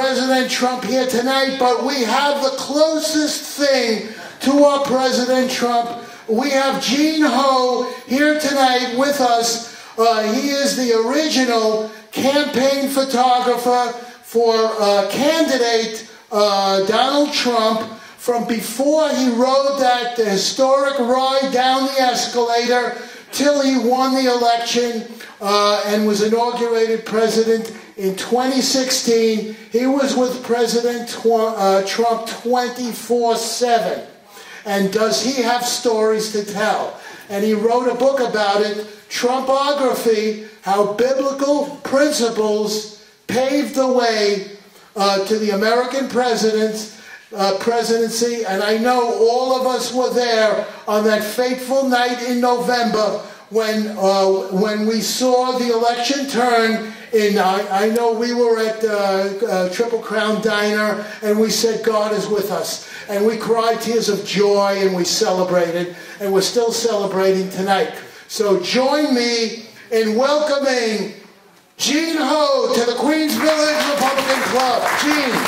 President Trump here tonight, but we have the closest thing to our President Trump. We have Gene Ho here tonight with us. He is the original campaign photographer for candidate Donald Trump from before he rode that historic ride down the escalator till he won the election and was inaugurated president in 2016. He was with President Trump 24/7. And does he have stories to tell? And he wrote a book about it, Trumpography, How Biblical Principles Paved the Way to the American Presidency. And I know all of us were there on that fateful night in November when we saw the election turn. I know we were at Triple Crown Diner, and we said, God is with us. And we cried tears of joy, and we celebrated, and we're still celebrating tonight. So join me in welcoming Gene Ho to the Queens Village Republican Club. Gene.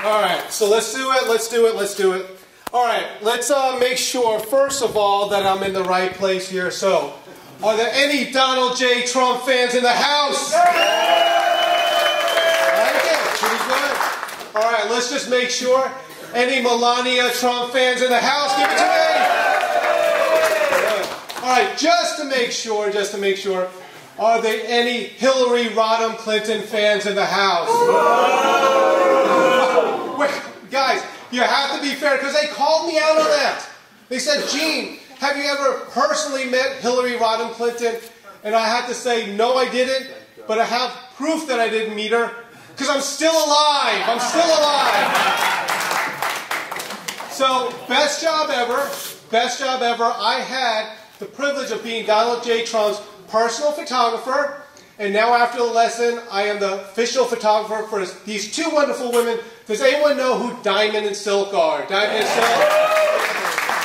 All right, so let's do it. All right, let's make sure, first of all, that I'm in the right place here. So, are there any Donald J. Trump fans in the house? Pretty good. All right, let's just make sure. Any Melania Trump fans in the house? Give it to me. All right, just to make sure, are there any Hillary Rodham Clinton fans in the house? Wait, guys, you have to be fair because they called me out on that. They said, Gene, have you ever personally met Hillary Rodham Clinton? And I had to say, no, I didn't, but I have proof that I didn't meet her. Because I'm still alive. So, best job ever. I had the privilege of being Donald J. Trump's personal photographer. And now after the lesson, I am the official photographer for these two wonderful women. Does anyone know who Diamond and Silk are? Diamond and Silk?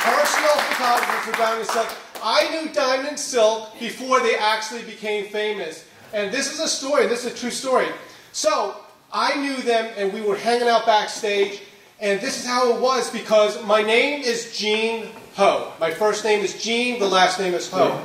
Personal photographer for Diamond and Silk. I knew Diamond and Silk before they actually became famous. And this is a story. This is a true story. So, I knew them, and we were hanging out backstage, and this is how it was, because my name is Gene Ho. My first name is Gene, the last name is Ho.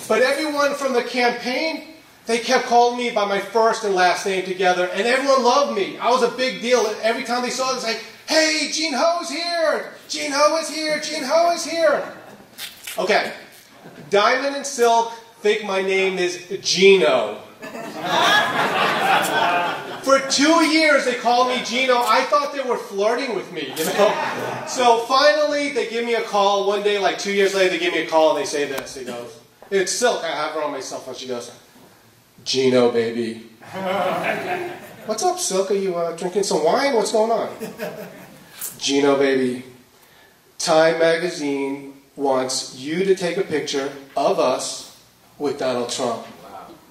But everyone from the campaign, they kept calling me by my first and last name together, and everyone loved me. I was a big deal. Every time they saw it, it's like, hey, Gene Ho's here! Gene Ho is here! Gene Ho is here! Okay. Diamond and Silk think my name is Gino. For 2 years, they called me Gino. I thought they were flirting with me, you know. So finally, they give me a call. One day, like 2 years later, they give me a call and they say this. He goes, it's Silk. I have her on my cell phone. She goes, Gino, baby. What's up, Silk? Are you drinking some wine? What's going on? Gino, baby. Time magazine wants you to take a picture of us with Donald Trump.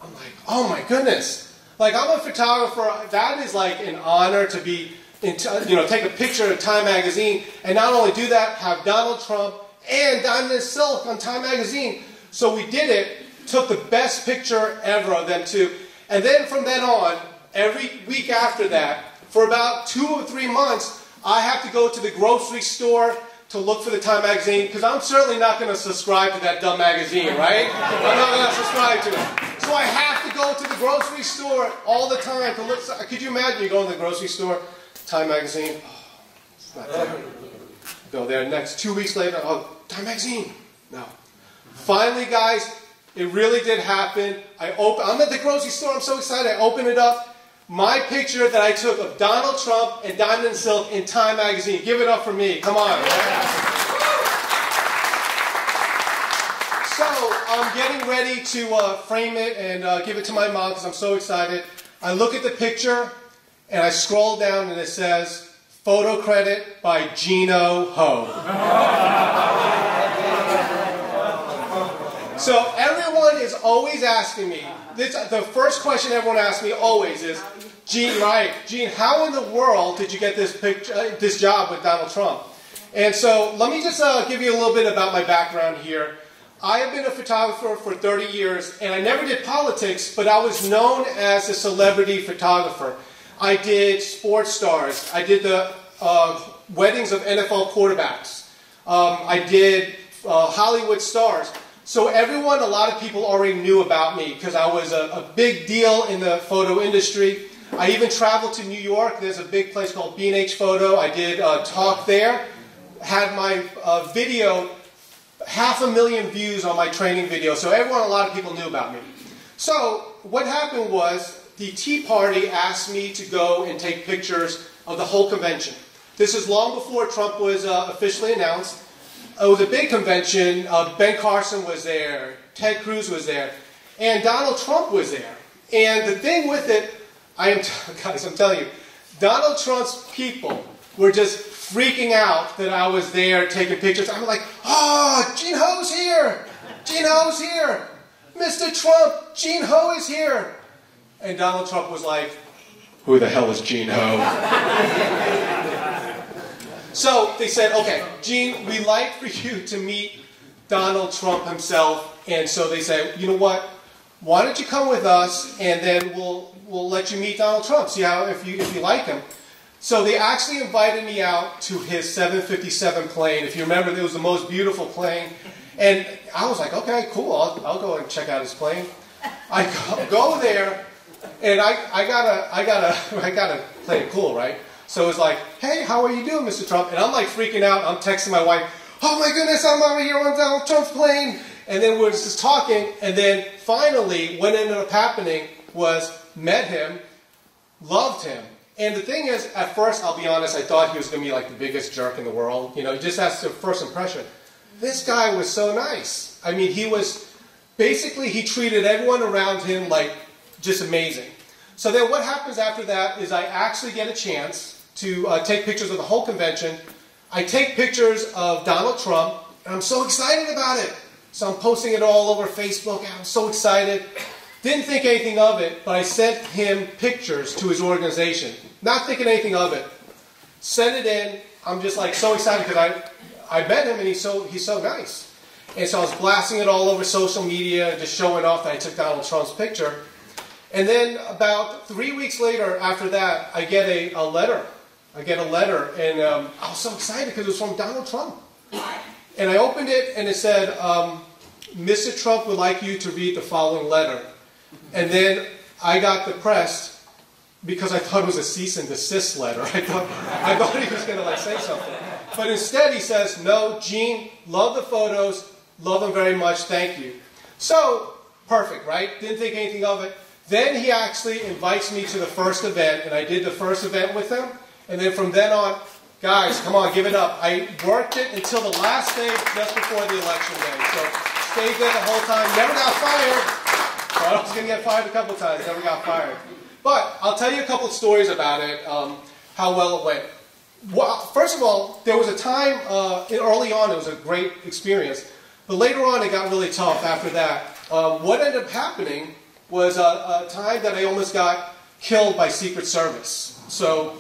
I'm like, oh my goodness. Like, I'm a photographer. That is like an honor to be, take a picture of Time magazine, and not only do that, have Donald Trump and Diamond and Silk on Time magazine. So we did it, took the best picture ever of them two, and then from then on, every week after that, for about 2 or 3 months, I have to go to the grocery store to look for the Time magazine, because I'm certainly not going to subscribe to that dumb magazine, right? I'm not going to subscribe to it. So I have to go to the grocery store all the time to look. Could you imagine you go to the grocery store, Time magazine, oh, it's not there. Go there next 2 weeks later, oh, Time magazine. No. Finally, guys, it really did happen. I'm at the grocery store, I'm so excited, I open it up. My picture that I took of Donald Trump and Diamond and Silk in Time magazine. Give it up for me. Come on. So, I'm getting ready to frame it and give it to my mom because I'm so excited. I look at the picture and I scroll down and it says, photo credit by Gino Ho. So everyone is always asking me, the first question everyone asks me always is, Gene, how in the world did you get this job with Donald Trump? And so let me just give you a little bit about my background here. I have been a photographer for 30 years, and I never did politics, but I was known as a celebrity photographer. I did sports stars. I did the weddings of NFL quarterbacks. I did Hollywood stars. So a lot of people already knew about me because I was a big deal in the photo industry. I even traveled to New York. There's a big place called B&H Photo. I did a talk there. Had my video, 500,000 views on my training video. So a lot of people knew about me. So what happened was the Tea Party asked me to go and take pictures of the whole convention. This is long before Trump was officially announced. It was a big convention. Ben Carson was there. Ted Cruz was there. And Donald Trump was there. And the thing with it, guys, I'm telling you, Donald Trump's people were just freaking out that I was there taking pictures. I'm like, oh, Gene Ho's here. Gene Ho's here. Mr. Trump, Gene Ho is here. And Donald Trump was like, who the hell is Gene Ho? So they said, okay, Gene, we'd like for you to meet Donald Trump himself. And so they said, you know what? Why don't you come with us, and then we'll let you meet Donald Trump. See how if you like him. So they actually invited me out to his 757 plane. If you remember, it was the most beautiful plane. And I was like, okay, cool. I'll go and check out his plane. I go there, and I gotta play it cool, right? So it was like, hey, how are you doing, Mr. Trump? And I'm like freaking out. I'm texting my wife, oh my goodness, I'm over here on Donald Trump's plane. And then we're just talking. And then finally, what ended up happening was met him, loved him. And the thing is, at first, I'll be honest, I thought he was going to be like the biggest jerk in the world. You know, just as the first impression. This guy was so nice. I mean, he treated everyone around him like just amazing. So then what happens after that is I actually get a chance to take pictures of the whole convention. I take pictures of Donald Trump, and I'm so excited about it. So I'm posting it all over Facebook, and I'm so excited. Didn't think anything of it, but I sent him pictures to his organization. Not thinking anything of it. Sent it in. I'm just like so excited because I met him, and he's so nice. And so I was blasting it all over social media, just showing off that I took Donald Trump's picture. And then about 3 weeks later, after that, I get a letter. And I was so excited because it was from Donald Trump. And I opened it, and it said, Mr. Trump would like you to read the following letter. And then I got depressed because I thought it was a cease and desist letter. I thought he was going to say something. But instead he says, no, Gene, love the photos, love them very much, thank you. So, perfect, right? Didn't think anything of it. Then he actually invites me to the first event, and I did the first event with him. And then from then on, guys, come on, give it up. I worked it until the last day, just before the election day. So stayed there the whole time. Never got fired. Thought I was going to get fired a couple times. Never got fired. But I'll tell you a couple of stories about it, how well it went. Well, first of all, there was a time, early on, it was a great experience. But later on, it got really tough after that. What ended up happening was a time that I almost got killed by Secret Service. So,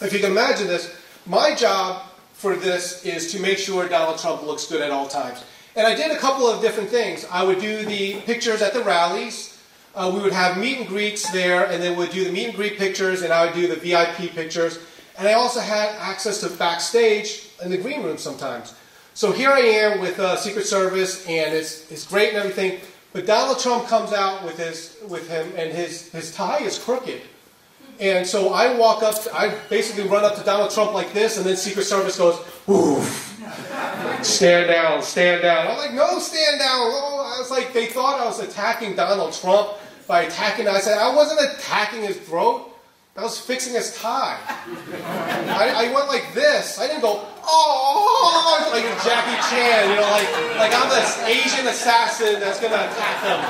if you can imagine this, my job for this is to make sure Donald Trump looks good at all times. And I did a couple of different things. I would do the pictures at the rallies. We would have meet and greets there, and then we'd do the meet and greet pictures, and I would do the VIP pictures. And I also had access to backstage in the green room sometimes. So here I am with Secret Service, and it's great and everything. But Donald Trump comes out with him, and his tie is crooked. And so I walk up, I basically run up to Donald Trump like this, and then Secret Service goes, oof, stand down, stand down. I'm like, no, stand down. Oh, I was like, they thought I was attacking Donald Trump by attacking. I said, I wasn't attacking his throat. I was fixing his tie. I went like this. I didn't go, oh, like a Jackie Chan, you know, like I'm this Asian assassin that's going to attack him.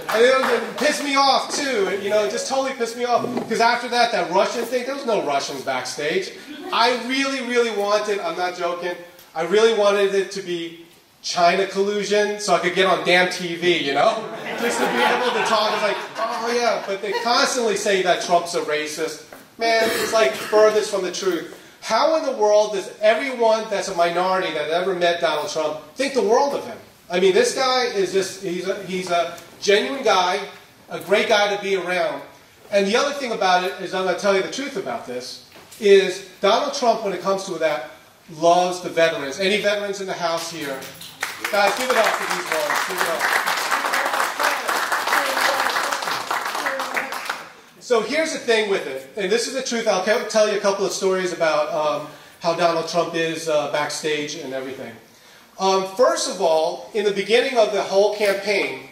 And it pissed me off, too. You know, it just totally pissed me off. Because after that Russian thing, there was no Russians backstage. I really, really wanted, I'm not joking, I really wanted it to be China collusion so I could get on damn TV, you know? Just to be able to talk. It's like, oh yeah, but they constantly say that Trump's a racist. Man, it's like furthest from the truth. How in the world does everyone that's a minority that ever met Donald Trump think the world of him? I mean, this guy is just, he's a genuine guy, a great guy to be around. And the other thing about it is, I'm going to tell you the truth about this, is Donald Trump, when it comes to that, loves the veterans. Any veterans in the house here? Guys, give it up for these ones. Give it up. So here's the thing with it, and this is the truth. I'll tell you a couple of stories about how Donald Trump is backstage and everything. First of all, in the beginning of the whole campaign,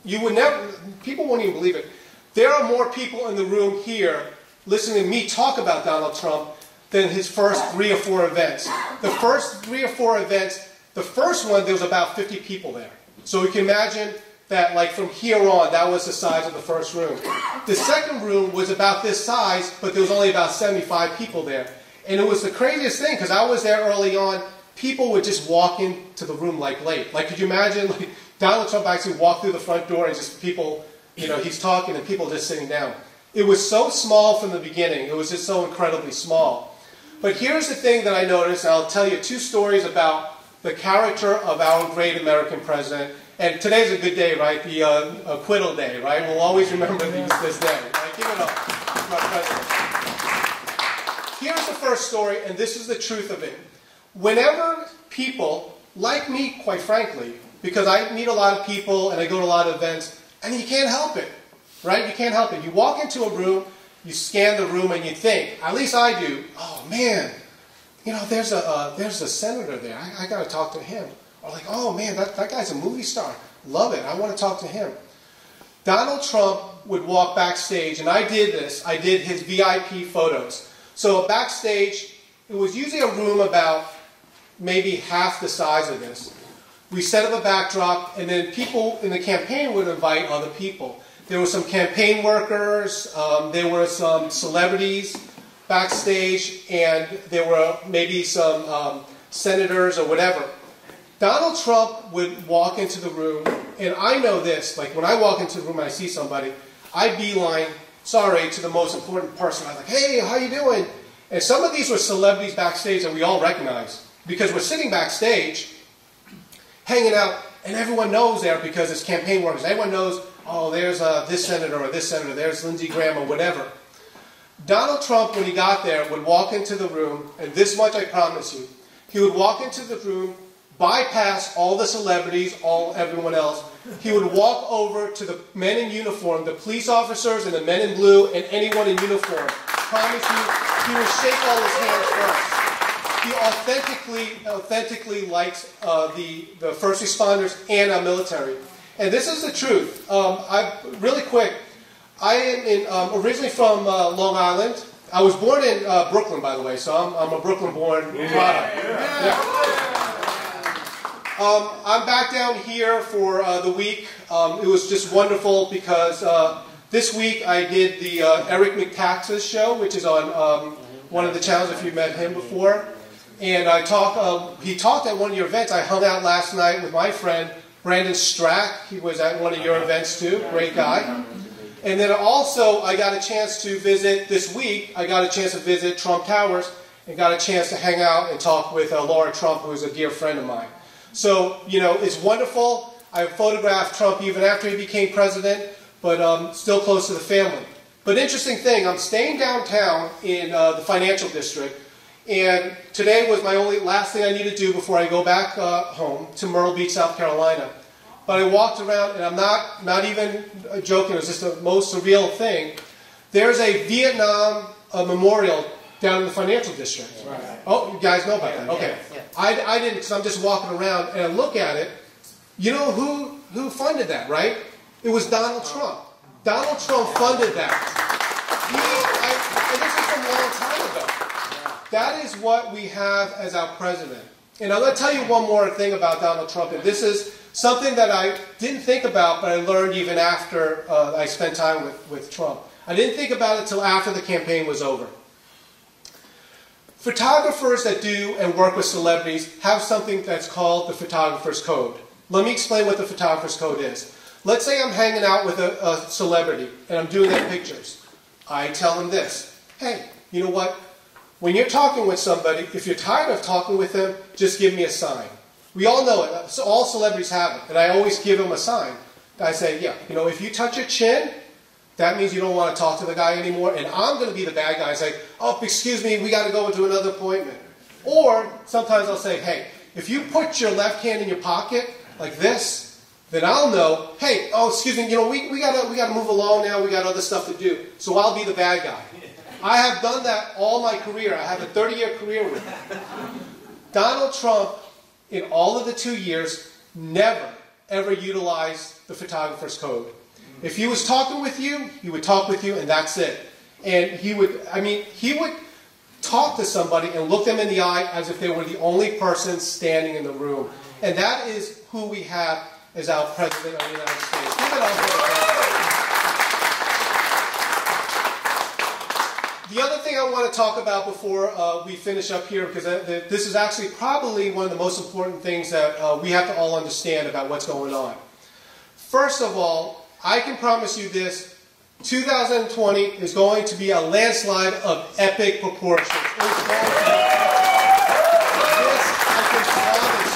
you would never, people won't even believe it. There are more people in the room here listening to me talk about Donald Trump than his first 3 or 4 events. The first 3 or 4 events, the first one, there was about 50 people there. So you can imagine that, like, from here on, that was the size of the first room. The second room was about this size, but there was only about 75 people there. And it was the craziest thing, because I was there early on. People would just walk into the room like late. Like, could you imagine, like, Donald Trump actually walked through the front door and just people, you know, he's talking and people just sitting down. It was so small from the beginning. It was just so incredibly small. But here's the thing that I noticed, and I'll tell you 2 stories about the character of our great American president. And today's a good day, right? The acquittal day, right? We'll always remember this day, right? Give it up for our president. Here's the first story, and this is the truth of it. Whenever people, like me, quite frankly, because I meet a lot of people and I go to a lot of events, and you can't help it, right? You can't help it. You walk into a room, you scan the room, and you think, at least I do, oh man, you know, there's a senator there. I got to talk to him. Or like, oh man, that guy's a movie star. Love it. I want to talk to him. Donald Trump would walk backstage, and I did this. I did his VIP photos. So backstage, it was usually a room about maybe half the size of this. We set up a backdrop, and then people in the campaign would invite other people. There were some campaign workers, there were some celebrities backstage, and there were maybe some senators or whatever. Donald Trump would walk into the room, and I know this, like when I walk into the room and I see somebody, I beeline, sorry, to the most important person. I'm like, hey, how you doing? And some of these were celebrities backstage that we all recognize, because we're sitting backstage, hanging out, and everyone knows there because it's campaign workers. Everyone knows, oh, there's this senator or this senator, there's Lindsey Graham or whatever. Donald Trump, when he got there, would walk into the room, and this much I promise you, he would walk into the room, bypass all the celebrities, everyone else. He would walk over to the men in uniform, the police officers and the men in blue, and anyone in uniform. I promise you, he would shake all his hands first. He authentically likes the first responders and our military. And this is the truth. Really quick, I am originally from Long Island. I was born in Brooklyn, by the way, so I'm a Brooklyn-born product. Yeah. I'm back down here for the week. It was just wonderful because this week I did the Eric McTax's show, which is on one of the channels if you've met him before. And he talked at one of your events. I hung out last night with my friend Brandon Strack. He was at one of your events too. Great guy. And then also I got a chance to visit this week. I got a chance to visit Trump Towers and got a chance to hang out and talk with Laura Trump, who is a dear friend of mine. So, you know, it's wonderful. I photographed Trump even after he became president, but still close to the family. But interesting thing, I'm staying downtown in the financial district, and today was my last thing I need to do before I go back home to Myrtle Beach, South Carolina. But I walked around, and I'm not even joking, it was just the most surreal thing. There's a Vietnam memorial down in the financial district. Right. Oh, you guys know about that? Okay. Yeah. I didn't, because I'm just walking around and I look at it. You know who funded that, right? It was Donald Trump. Donald Trump funded that. And this is from a long time ago. That is what we have as our president. And I'm going to tell you one more thing about Donald Trump. And this is something that I didn't think about, but I learned even after I spent time with Trump. I didn't think about it until after the campaign was over. Photographers that do and work with celebrities have something that's called the photographer's code. Let me explain what the photographer's code is. Let's say I'm hanging out with a celebrity and I'm doing their pictures. I tell them this, hey, you know what? When you're talking with somebody, if you're tired of talking with them, just give me a sign. We all know it. So all celebrities have it. And I always give them a sign. I say, yeah, you know, if you touch your chin, that means you don't want to talk to the guy anymore. And I'm going to be the bad guy and say, oh, excuse me, we got to go into another appointment. Or sometimes I'll say, hey, if you put your left hand in your pocket like this, then I'll know, hey, oh, excuse me, you know, we gotta move along now. We got other stuff to do. So I'll be the bad guy. I have done that all my career. I have a 30-year career with it. Donald Trump, in all of the 2 years, never, ever utilized the photographer's code. If he was talking with you, he would talk with you, and that's it. And he would talk to somebody and look them in the eye as if they were the only person standing in the room. And that is who we have as our President of the United States. Give it up for the President. The other thing I want to talk about before we finish up here, because this is actually probably one of the most important things that we have to all understand about what's going on. First of all, I can promise you this, 2020 is going to be a landslide of epic proportions. It's going to be, this I can promise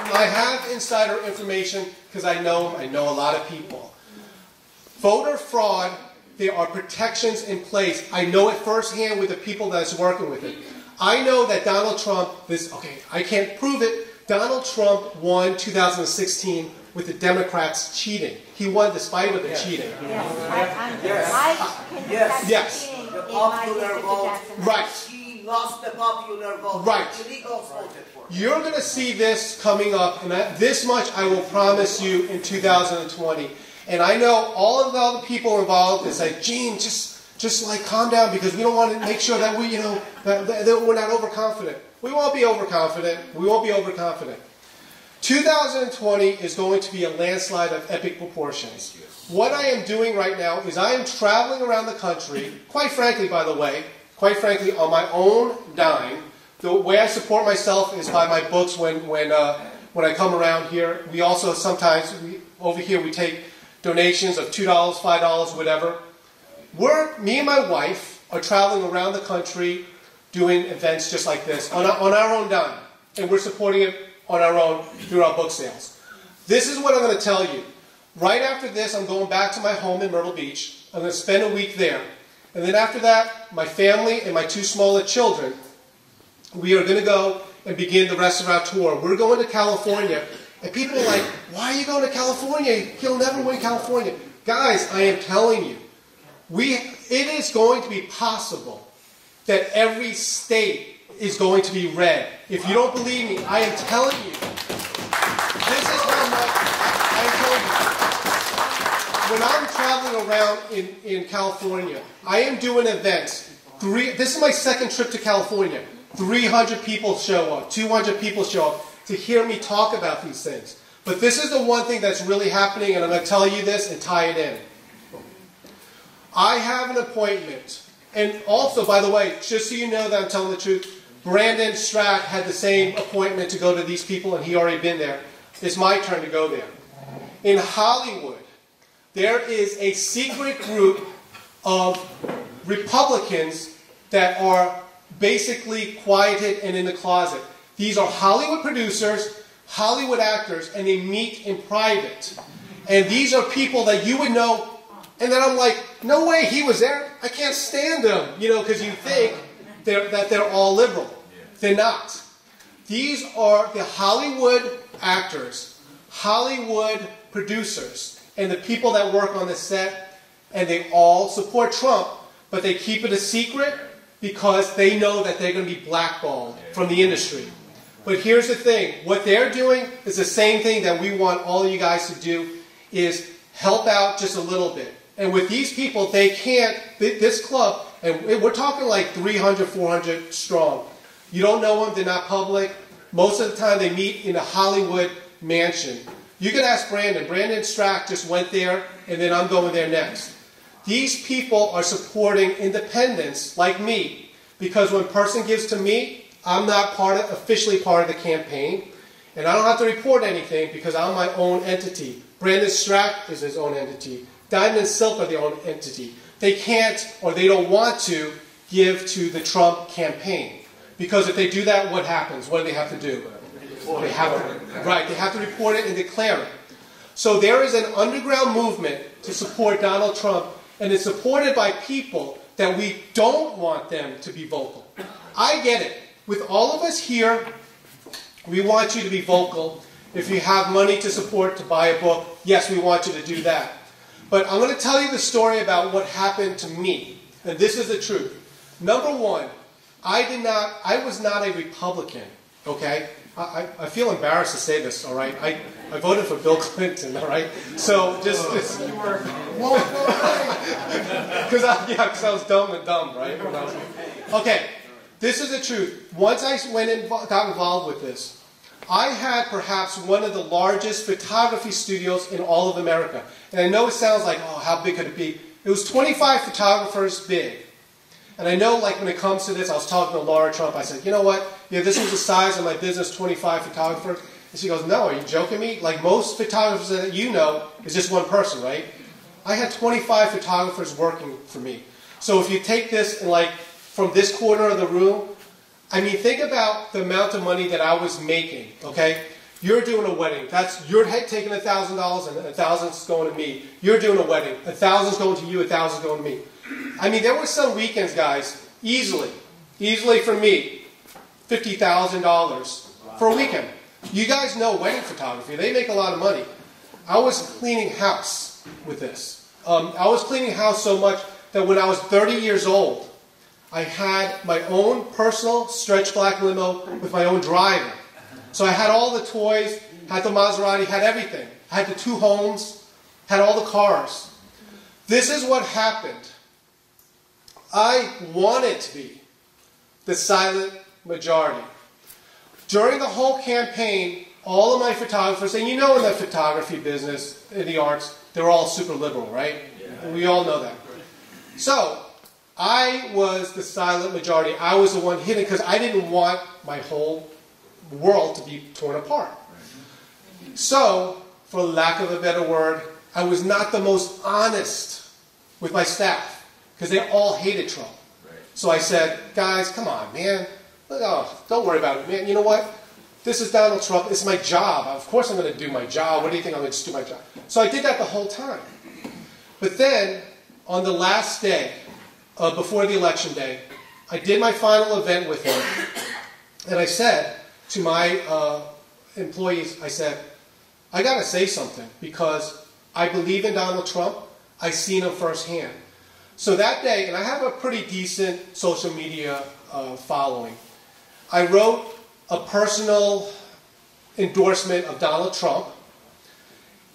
you. I have insider information because I know a lot of people. Voter fraud, there are protections in place. I know it firsthand with the people that's working with it. I know that Donald Trump, I can't prove it, Donald Trump won 2016 with the Democrats cheating. He won despite of the cheating. Yes. The popular vote. Right. He lost the popular vote. Right. The illegals voted for him. You're going to see this coming up, and this much I will promise you in 2020. And I know all of the other people involved is like, Gene, just like calm down because we don't want to make sure that we, that we're not overconfident. We won't be overconfident. We won't be overconfident. 2020 is going to be a landslide of epic proportions. What I am doing right now is I am traveling around the country, quite frankly, by the way, on my own dime. The way I support myself is by my books when I come around here. We also sometimes, over here, we take donations of $2, $5, whatever. Me and my wife are traveling around the country doing events just like this on our own dime. And we're supporting it on our own through our book sales. This is what I'm going to tell you. Right after this, I'm going back to my home in Myrtle Beach. I'm going to spend a week there. And then after that, my family and my two smaller children, we are going to go and begin the rest of our tour. We're going to California. And people are like, why are you going to California? He'll never win California. Guys, I am telling you, it is going to be possible that every state is going to be red. If you don't believe me, I am telling you. This is how much I am telling you. When I'm traveling around in California, I am doing events. This is my second trip to California. 300 people show up, 200 people show up to hear me talk about these things. But this is the one thing that's really happening, and I'm going to tell you this and tie it in. I have an appointment. And also, by the way, just so you know that I'm telling the truth, Brandon Strack had the same appointment to go to these people, and he already been there. It's my turn to go there. In Hollywood, there is a secret group of Republicans that are basically quieted and in the closet. These are Hollywood producers, Hollywood actors, and they meet in private. And these are people that you would know. And then I'm like, no way, he was there. I can't stand them, because you think that they're all liberal. They're not. These are the Hollywood actors, Hollywood producers, and the people that work on the set, and they all support Trump, but they keep it a secret because they know that they're going to be blackballed from the industry. But here's the thing. What they're doing is the same thing that we want all of you guys to do, is help out just a little bit. And with these people, they can't, this club, and we're talking like 300, 400 strong. You don't know them, they're not public. Most of the time they meet in a Hollywood mansion. You can ask Brandon. Brandon Strack just went there, and then I'm going there next. These people are supporting independents like me, because when a person gives to me, I'm not officially part of the campaign, and I don't have to report anything because I'm my own entity. Brandon Strack is his own entity. Diamond and Silk are their own entity. They can't, or they don't want to, give to the Trump campaign. Because if they do that, what happens? What do they have to do? They have to, right, they have to report it and declare it. So there is an underground movement to support Donald Trump, and it's supported by people that we don't want them to be vocal. I get it. With all of us here, we want you to be vocal. If you have money to support, to buy a book, yes, we want you to do that. But I'm going to tell you the story about what happened to me. And this is the truth. Number one, I was not a Republican, okay? I feel embarrassed to say this, all right? I voted for Bill Clinton, all right? So just because I was dumb and dumb, right? Okay, this is the truth. Once I went and got involved with this, I had perhaps one of the largest photography studios in all of America. And I know it sounds like, oh, how big could it be? It was 25 photographers big. And I know, like, when it comes to this, I was talking to Laura Trump. I said, you know what? Yeah, this was the size of my business, 25 photographers. And she goes, no, are you joking me? Like, most photographers that you know is just one person, right? I had 25 photographers working for me. So if you take this and, like, from this corner of the room, I mean, think about the amount of money that I was making, okay? You're doing a wedding. You're taking $1,000 and $1,000's going to me. You're doing a wedding. $1,000's going to you, $1,000's going to me. I mean, there were some weekends, guys, easily for me, $50,000 for a weekend. You guys know wedding photography. They make a lot of money. I was cleaning house with this. I was cleaning house so much that when I was 30 years old, I had my own personal stretch black limo with my own driver. So I had all the toys, had the Maserati, had everything. I had the 2 homes, had all the cars. This is what happened. I wanted to be the silent majority. During the whole campaign, all of my photographers, and you know in the photography business, in the arts, they're all super liberal, right? Yeah. We all know that. So, I was the silent majority. I was the one hidden because I didn't want my whole world to be torn apart. So, for lack of a better word, I was not the most honest with my staff because they all hated Trump. So I said, guys, come on, man. Oh, don't worry about it, man. You know what? This is Donald Trump. It's my job. Of course I'm going to do my job. What do you think? I'm going to just do my job. So I did that the whole time. But then, on the last day, before the election day, I did my final event with him. And I said to my employees, I said, I got to say something because I believe in Donald Trump. I've seen him firsthand. So that day, and I have a pretty decent social media following, I wrote a personal endorsement of Donald Trump.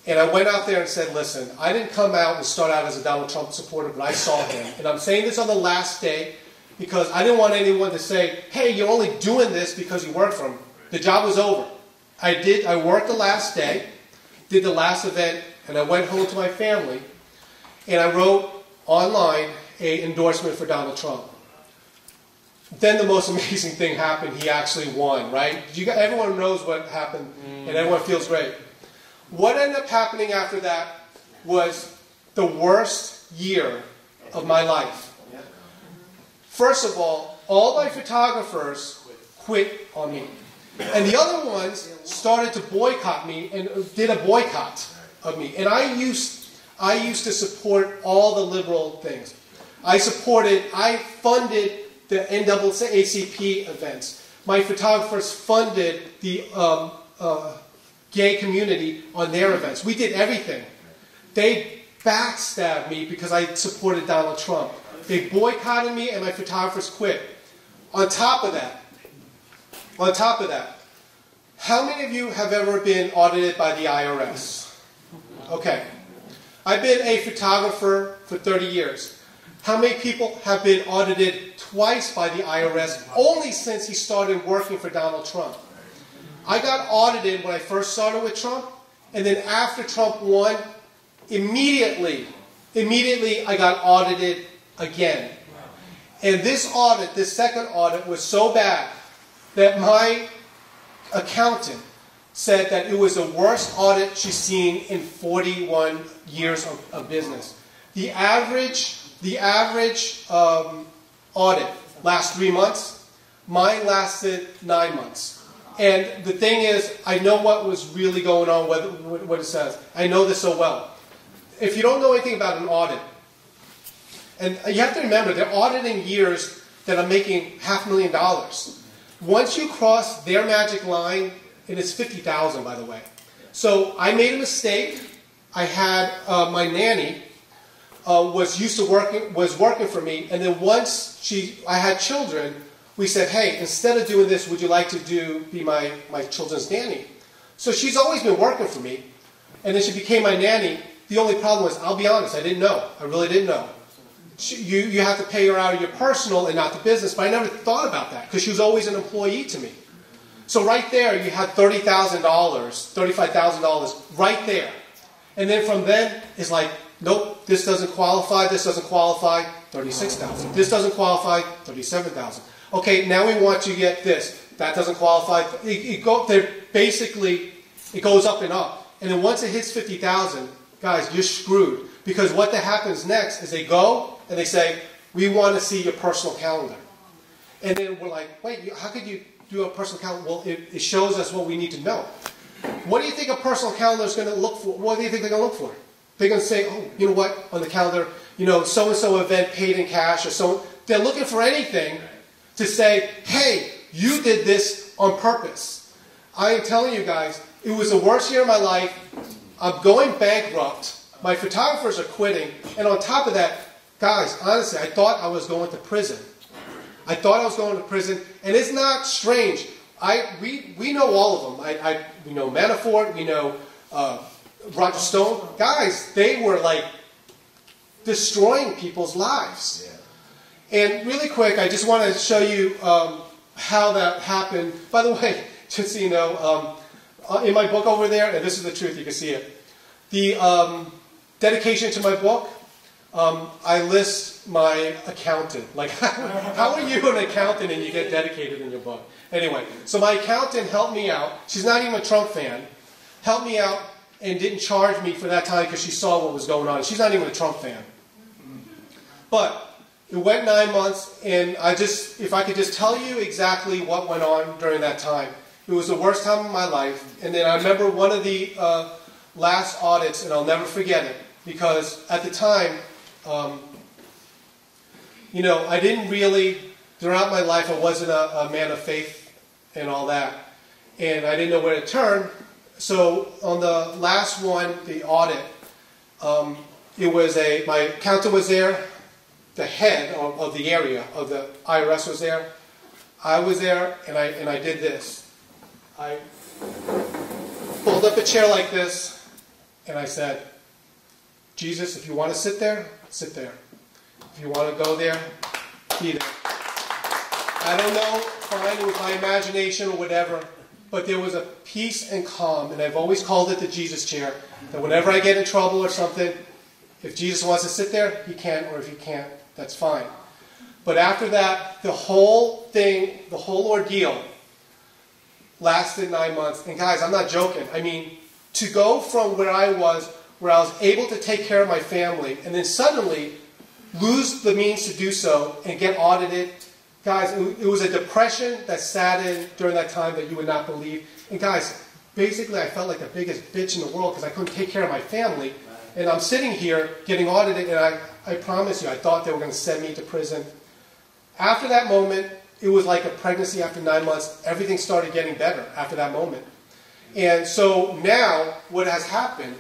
And I went out there and said, listen, I didn't come out and start out as a Donald Trump supporter, but I saw him. And I'm saying this on the last day because I didn't want anyone to say, hey, you're only doing this because you worked for him. The job was over. I worked the last day, did the last event, and I went home to my family, and I wrote online an endorsement for Donald Trump. Then the most amazing thing happened. He actually won, right? Everyone knows what happened, and everyone feels great. What ended up happening after that was the worst year of my life. First of all my photographers quit on me. And the other ones started to boycott me and did a boycott of me. And I used to support all the liberal things. I funded the NAACP events. My photographers funded the gay community on their events. We did everything. They backstabbed me because I supported Donald Trump. They boycotted me and my photographers quit. On top of that, how many of you have ever been audited by the IRS? Okay. I've been a photographer for 30 years. How many people have been audited twice by the IRS only since he started working for Donald Trump? I got audited when I first started with Trump, and then after Trump won, immediately I got audited again. And this second audit, was so bad that my accountant said that it was the worst audit she's seen in 41 years of business. The average audit lasts 3 months. Mine lasted 9 months. And the thing is, I know what was really going on, what it says. I know this so well. If you don't know anything about an audit, and you have to remember, they're auditing years that I'm making $500,000. Once you cross their magic line, and it's $50,000, by the way. So I made a mistake. I had my nanny was working for me, and then once I had children, we said, hey, instead of doing this, would you like to be my children's nanny? So she's always been working for me, and then she became my nanny. The only problem was, I'll be honest, I didn't know. I really didn't know. You have to pay her out of your personal and not the business, but I never thought about that because she was always an employee to me. So right there, you had $30,000, $35,000 right there. And then from then, it's like, nope, this doesn't qualify, $36,000. This doesn't qualify, $37,000. Okay, now we want you to get this. That doesn't qualify. Basically, it goes up and up. And then once it hits $50,000, guys, you're screwed. Because what happens next is they go and they say, we want to see your personal calendar. And then we're like, wait, how could you do a personal calendar? Well, it shows us what we need to know. What do you think a personal calendar is going to look for? What do you think they're going to look for? They're going to say, oh, you know what, on the calendar, so-and-so event paid in cash or so. They're looking for anything to say, hey, you did this on purpose. I am telling you guys, it was the worst year of my life. I'm going bankrupt. My photographers are quitting. And on top of that, guys, honestly, I thought I was going to prison. I thought I was going to prison. And it's not strange. We know all of them. We know Manafort. We know Roger Stone. Guys, they were like destroying people's lives. Yeah. And really quick, I just want to show you how that happened. By the way, just so you know, in my book over there, and this is the truth, you can see it. The dedication to my book, I list my accountant. Like, how are you an accountant and you get dedicated in your book? Anyway, so my accountant helped me out. She's not even a Trump fan. Helped me out and didn't charge me for that time because she saw what was going on. She's not even a Trump fan. But it went 9 months, and if I could just tell you exactly what went on during that time. It was the worst time of my life. And then I remember one of the last audits, and I'll never forget it, because at the time, I didn't really, throughout my life, I wasn't a man of faith and all that. And I didn't know where to turn. So on the last one, the audit, my accountant was there, the head of the area of the IRS was there. I was there, and I did this. I pulled up a chair like this, and I said, Jesus, if you want to sit there, sit there. If you want to go there, be there. I don't know, fine, it was my imagination or whatever, but there was a peace and calm, and I've always called it the Jesus chair, that whenever I get in trouble or something, if Jesus wants to sit there, he can, or if he can't, that's fine. But after that, the whole thing, the whole ordeal lasted 9 months. And guys, I'm not joking. I mean, to go from where I was able to take care of my family, and then suddenly lose the means to do so and get audited. Guys, it was a depression that sat in during that time that you would not believe. And guys, basically I felt like the biggest bitch in the world because I couldn't take care of my family. And I'm sitting here getting audited, and I promise you, I thought they were going to send me to prison. After that moment, it was like a pregnancy after 9 months. Everything started getting better after that moment. And so now, what has happened,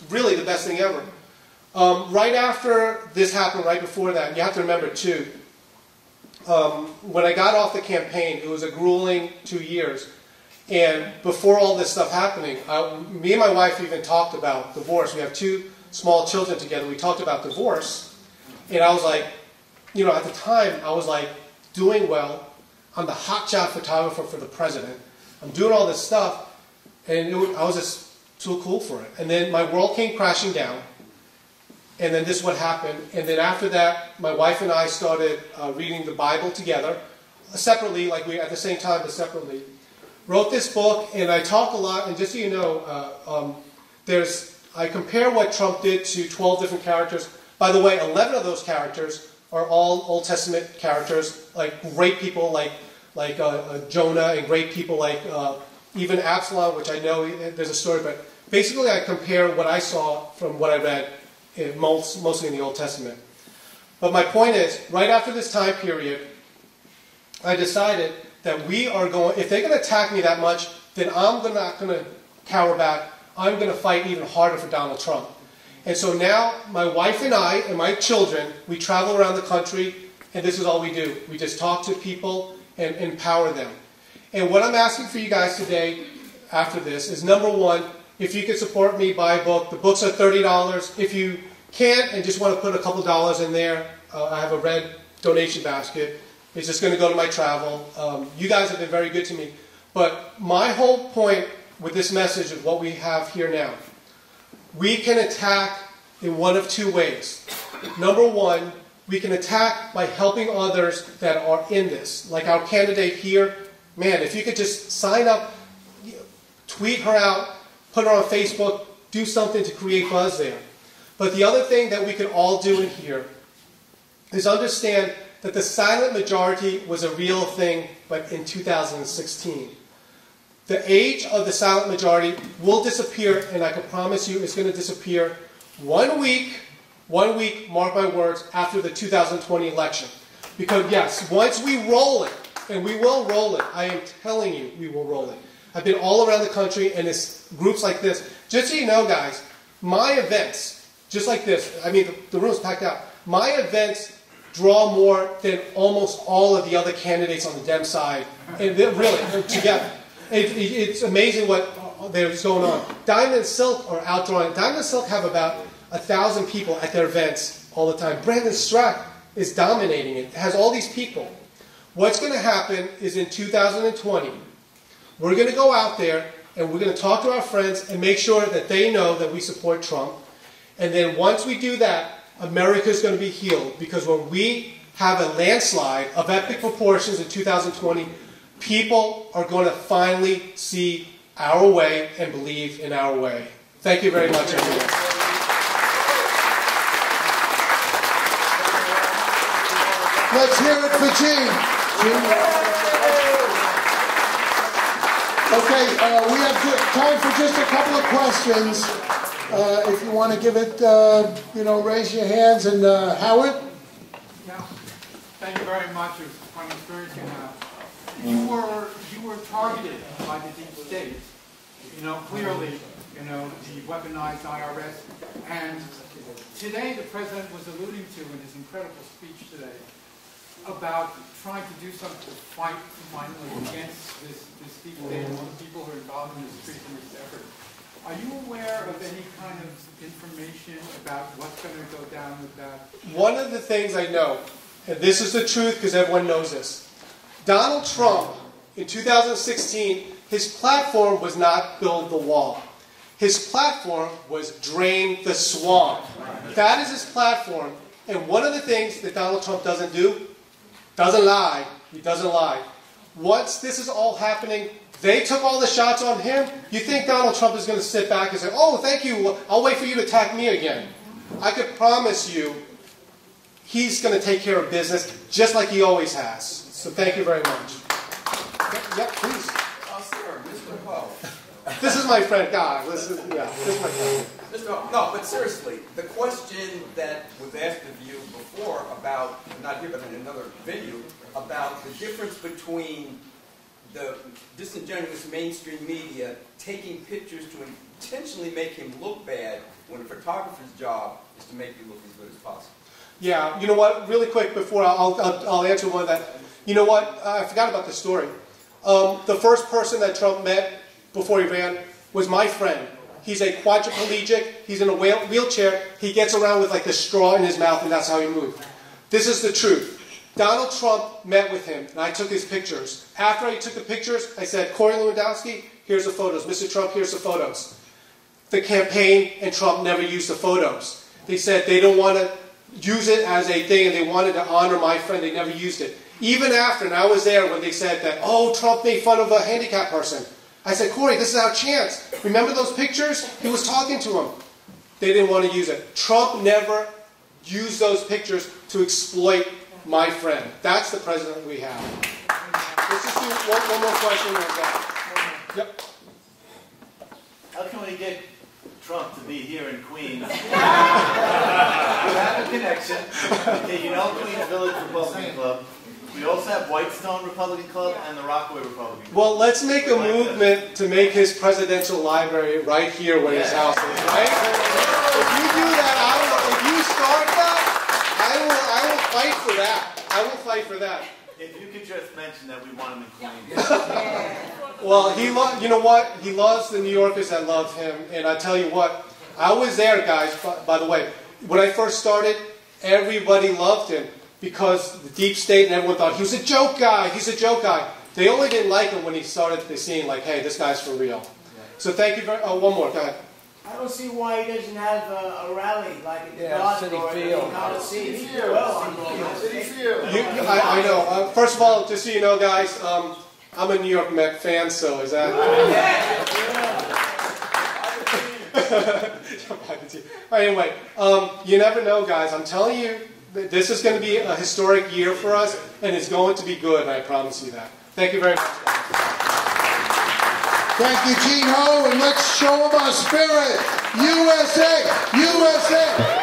really the best thing ever. Right after this happened, right before that, and you have to remember too, when I got off the campaign, it was a grueling 2 years. And before all this stuff happening, me and my wife even talked about divorce. We have 2 small children together. We talked about divorce. And I was like, at the time, I was like doing well. I'm the hotshot photographer for the president. I'm doing all this stuff. And I was just too cool for it. And then my world came crashing down. And then this is what happened. And then after that, my wife and I started reading the Bible together. Separately, like we at the same time, but separately. Wrote this book, and I talk a lot, and just so you know, I compare what Trump did to 12 different characters. By the way, 11 of those characters are all Old Testament characters, like great people like like Jonah and great people like even Absalom, which I know there's a story, but basically I compare what I saw from what I read mostly in the Old Testament. But my point is, right after this time period, I decided that we are going, if they're going to attack me that much, then I'm not going to cower back. I'm going to fight even harder for Donald Trump. And so now my wife and I and my children, we travel around the country, and this is all we do. We just talk to people and empower them. And what I'm asking for you guys today after this is, number one, if you could support me, buy a book. The books are $30. If you can't and just want to put a couple dollars in there, I have a red donation basket. It's just going to go to my travel. You guys have been very good to me. But my whole point with this message is what we have here now. We can attack in one of two ways. Number one, we can attack by helping others that are in this. Like our candidate here, man, if you could just sign up, tweet her out, put her on Facebook, do something to create buzz there. But the other thing that we can all do in here is understand that the silent majority was a real thing, but in 2016. The age of the silent majority will disappear, and I can promise you it's going to disappear 1 week, mark my words, after the 2020 election. Because yes, once we roll it, and we will roll it, I am telling you we will roll it. I've been all around the country, and it's groups like this. Just so you know, guys, my events, just like this, I mean, the room's packed out. My events draw more than almost all of the other candidates on the Dem side, and really, together. It's amazing what there's going on. Diamond and Silk are outdrawing. Diamond and Silk have about 1,000 people at their events all the time. Brandon Strack is dominating it. It has all these people. What's going to happen is in 2020, we're going to go out there and we're going to talk to our friends and make sure that they know that we support Trump. And then once we do that, America is going to be healed. Because when we have a landslide of epic proportions in 2020, people are going to finally see our way and believe in our way. Thank you very much, everyone. Let's hear it for Gene. Okay, we have time for just a couple of questions. If you want to give it, raise your hands. And Howard? Yeah, thank you very much. It was a fun experience you have. You were targeted by the deep state. Clearly, the weaponized IRS. And today the president was alluding to in his incredible speech today about trying to do something to fight finally against this deep state and all the people who are involved in this street in this effort. Are you aware of any kind of information about what's going to go down with that? One of the things I know, and this is the truth because everyone knows this, Donald Trump, in 2016, his platform was not build the wall. His platform was drain the swamp. That is his platform. And one of the things that Donald Trump doesn't do, doesn't lie. He doesn't lie. Once this is all happening, they took all the shots on him. You think Donald Trump is going to sit back and say, oh, thank you, I'll wait for you to attack me again. I could promise you he's going to take care of business just like he always has. So thank you very much. Yep, please. Sir, Mr. Ho. This is my friend, God. This is my friend. Mr. Ho, no, but seriously, the question that was asked of you before about, not here but in another venue, about the difference between the disingenuous mainstream media taking pictures to intentionally make him look bad when a photographer's job is to make you look as good as possible. Yeah, you know what? Really quick before I'll answer one of that. You know what? I forgot about the story. The first person that Trump met before he ran was my friend. He's a quadriplegic. He's in a wheelchair. He gets around with like the straw in his mouth, and that's how he moves. This is the truth. Donald Trump met with him, and I took his pictures. After I took the pictures, I said, Corey Lewandowski, here's the photos. Mr. Trump, here's the photos. The campaign and Trump never used the photos. They said they don't want to use it as a thing, and they wanted to honor my friend. They never used it. Even after, and I was there when they said that, oh, Trump made fun of a handicapped person. I said, Corey, this is our chance. Remember those pictures? He was talking to him. They didn't want to use it. Trump never used those pictures to exploit my friend. That's the president we have. This is do one more question. Yep. How can we get Trump to be here in Queens? We have a connection. Okay, you know Queens Village Republican Club. We also have Whitestone Republican Club and the Rockaway Republican Club. Well, let's make a movement to make his presidential library right here where his house is, right? If you do that, if you start that, I will fight for that. I will fight for that. If you could just mention that we want him in Queens. Well, you know what? He loves the New Yorkers that love him. And I tell you what, I was there, guys, by the way. When I first started, everybody loved him because the deep state and everyone thought he was a joke guy. He's a joke guy. They only didn't like him when he started seeing like, hey, this guy's for real. So thank you very much. One more, go ahead. I don't see why he doesn't have a rally like at the City Field. I know. First of all, just so you know, guys, I'm a New York Met fan, so is that... Anyway, you never know, guys. I'm telling you, this is going to be a historic year for us, and it's going to be good, I promise you that. Thank you very much. Thank you, Gene Ho, and let's show them our spirit. USA! USA!